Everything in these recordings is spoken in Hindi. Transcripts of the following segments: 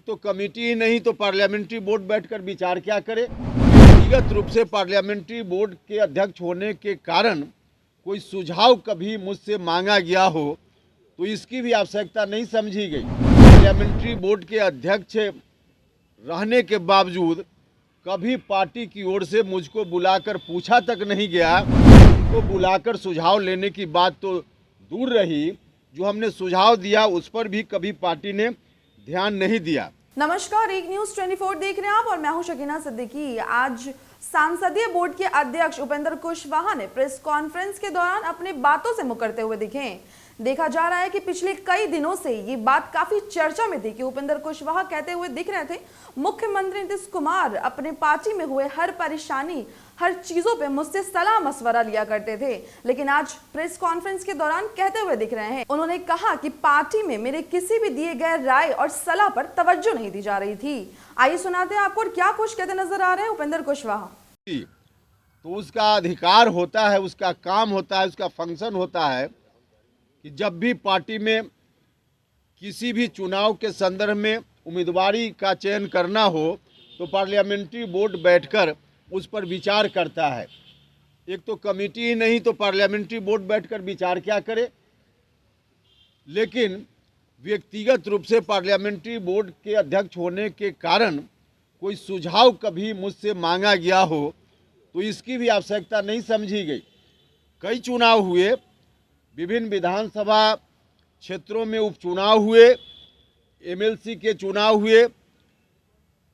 एक तो कमेटी ही नहीं तो पार्लियामेंट्री बोर्ड बैठकर विचार क्या करे। व्यक्तिगत रूप से पार्लियामेंट्री बोर्ड के अध्यक्ष होने के कारण कोई सुझाव कभी मुझसे मांगा गया हो तो इसकी भी आवश्यकता नहीं समझी गई। पार्लियामेंट्री बोर्ड के अध्यक्ष रहने के बावजूद कभी पार्टी की ओर से मुझको बुलाकर पूछा तक नहीं गया, तो बुलाकर सुझाव लेने की बात तो दूर रही, जो हमने सुझाव दिया उस पर भी कभी पार्टी ने ध्यान नहीं दिया। नमस्कार, एक न्यूज 24 देख रहे हैं आप और मैं हूं शकीना सिद्दीकी। आज सांसदीय बोर्ड के अध्यक्ष उपेंद्र कुशवाहा ने प्रेस कॉन्फ्रेंस के दौरान अपनी बातों से मुकरते हुए दिखे। देखा जा रहा है कि पिछले कई दिनों से ये बात काफी चर्चा में थी कि उपेंद्र कुशवाहा कहते हुए दिख रहे थे मुख्यमंत्री नीतीश कुमार अपने पार्टी में हुए हर परेशानी, हर चीजों पे मुझसे सलाह मशवरा लिया करते थे, लेकिन आज प्रेस कॉन्फ्रेंस के दौरान कहते हुए दिख रहे हैं। उन्होंने कहा कि पार्टी में मेरे किसी भी दिए गए राय और सलाह पर तवज्जो नहीं दी जा रही थी। आइए सुनाते हैं आपको क्या कुछ कहते नजर आ रहे हैं उपेंद्र कुशवाहा। तो उसका अधिकार होता है, उसका काम होता है, उसका फंक्शन होता है कि जब भी पार्टी में किसी भी चुनाव के संदर्भ में उम्मीदवारी का चयन करना हो तो पार्लियामेंट्री बोर्ड बैठकर उस पर विचार करता है। एक तो कमेटी ही नहीं तो पार्लियामेंट्री बोर्ड बैठकर विचार क्या करे। लेकिन व्यक्तिगत रूप से पार्लियामेंट्री बोर्ड के अध्यक्ष होने के कारण कोई सुझाव कभी मुझसे मांगा गया हो तो इसकी भी आवश्यकता नहीं समझी गई। कई चुनाव हुए, विभिन्न विधानसभा क्षेत्रों में उपचुनाव हुए, एमएलसी के चुनाव हुए,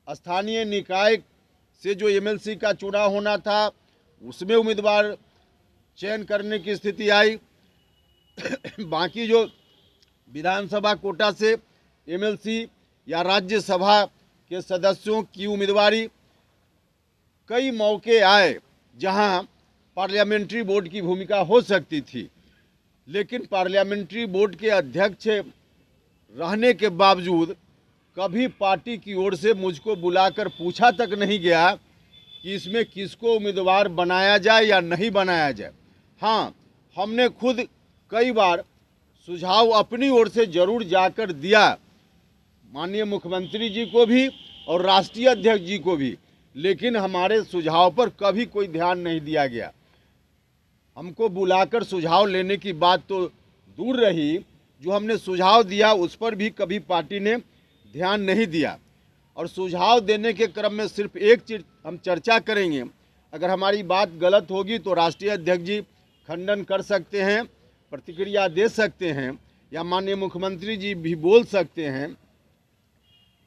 स्थानीय निकाय से जो एमएलसी का चुनाव होना था उसमें उम्मीदवार चयन करने की स्थिति आई। बाकी जो विधानसभा कोटा से एमएलसी या राज्यसभा के सदस्यों की उम्मीदवारी, कई मौके आए जहां पार्लियामेंट्री बोर्ड की भूमिका हो सकती थी, लेकिन पार्लियामेंट्री बोर्ड के अध्यक्ष रहने के बावजूद कभी पार्टी की ओर से मुझको बुलाकर पूछा तक नहीं गया कि इसमें किसको उम्मीदवार बनाया जाए या नहीं बनाया जाए। हाँ, हमने खुद कई बार सुझाव अपनी ओर से जरूर जाकर दिया, माननीय मुख्यमंत्री जी को भी और राष्ट्रीय अध्यक्ष जी को भी, लेकिन हमारे सुझाव पर कभी कोई ध्यान नहीं दिया गया। हमको बुलाकर सुझाव लेने की बात तो दूर रही, जो हमने सुझाव दिया उस पर भी कभी पार्टी ने ध्यान नहीं दिया। और सुझाव देने के क्रम में सिर्फ एक चीज हम चर्चा करेंगे, अगर हमारी बात गलत होगी तो राष्ट्रीय अध्यक्ष जी खंडन कर सकते हैं, प्रतिक्रिया दे सकते हैं, या माननीय मुख्यमंत्री जी भी बोल सकते हैं।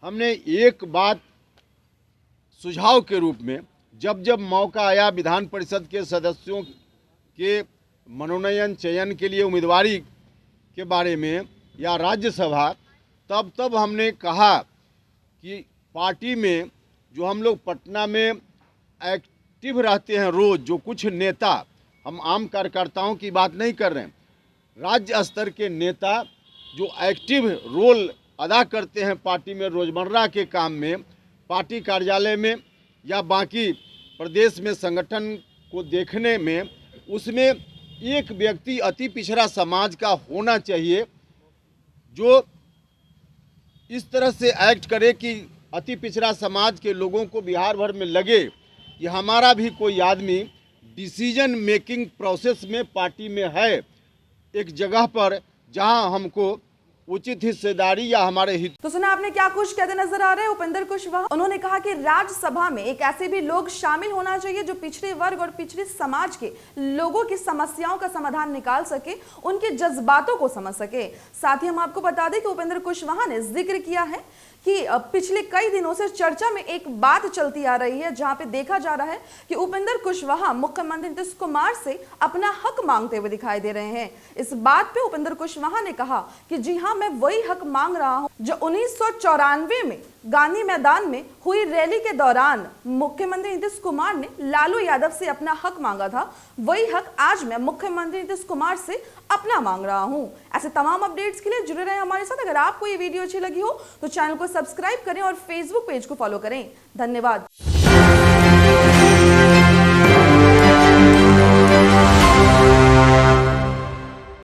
हमने एक बात सुझाव के रूप में जब जब मौका आया विधान परिषद के सदस्यों के मनोनयन चयन के लिए उम्मीदवारी के बारे में या राज्यसभा, तब तब हमने कहा कि पार्टी में जो हम लोग पटना में एक्टिव रहते हैं रोज़, जो कुछ नेता, हम आम कार्यकर्ताओं की बात नहीं कर रहे हैं, राज्य स्तर के नेता जो एक्टिव रोल अदा करते हैं पार्टी में रोज़मर्रा के काम में, पार्टी कार्यालय में या बाकी प्रदेश में संगठन को देखने में, उसमें एक व्यक्ति अति पिछड़ा समाज का होना चाहिए जो इस तरह से एक्ट करे कि अति पिछड़ा समाज के लोगों को बिहार भर में लगे कि हमारा भी कोई आदमी डिसीजन मेकिंग प्रोसेस में पार्टी में है, एक जगह पर जहां हमको उचित हिस्सेदारी या हमारे हित। तो सुना आपने क्या कुछ कहते नजर आ रहे हैं उपेंद्र कुशवाहा। उन्होंने कहा कि राज्यसभा में एक ऐसे भी लोग शामिल होना चाहिए जो पिछड़े वर्ग और पिछड़े समाज के लोगों की समस्याओं का समाधान निकाल सके, उनके जज्बातों को समझ सके। साथ ही हम आपको बता दें कि उपेंद्र कुशवाहा ने जिक्र किया है कि पिछले कई दिनों से चर्चा में एक बात चलती आ रही है, जहां पे देखा जा रहा है कि उपेंद्र कुशवाहा मुख्यमंत्री नीतीश कुमार से अपना हक मांगते हुए दिखाई दे रहे हैं। इस बात पे उपेंद्र कुशवाहा ने कहा कि जी हां, मैं वही हक मांग रहा हूं जो 1994 में गांधी मैदान में हुई रैली के दौरान मुख्यमंत्री नीतीश कुमार ने लालू यादव से अपना हक मांगा था। वही हक आज मैं मुख्यमंत्री नीतीश कुमार से अपना मांग रहा हूं। ऐसे तमाम अपडेट्स के लिए जुड़े रहें हमारे साथ। अगर आपको ये वीडियो अच्छी लगी हो तो चैनल को सब्सक्राइब करें और फेसबुक पेज को फॉलो करें। धन्यवाद।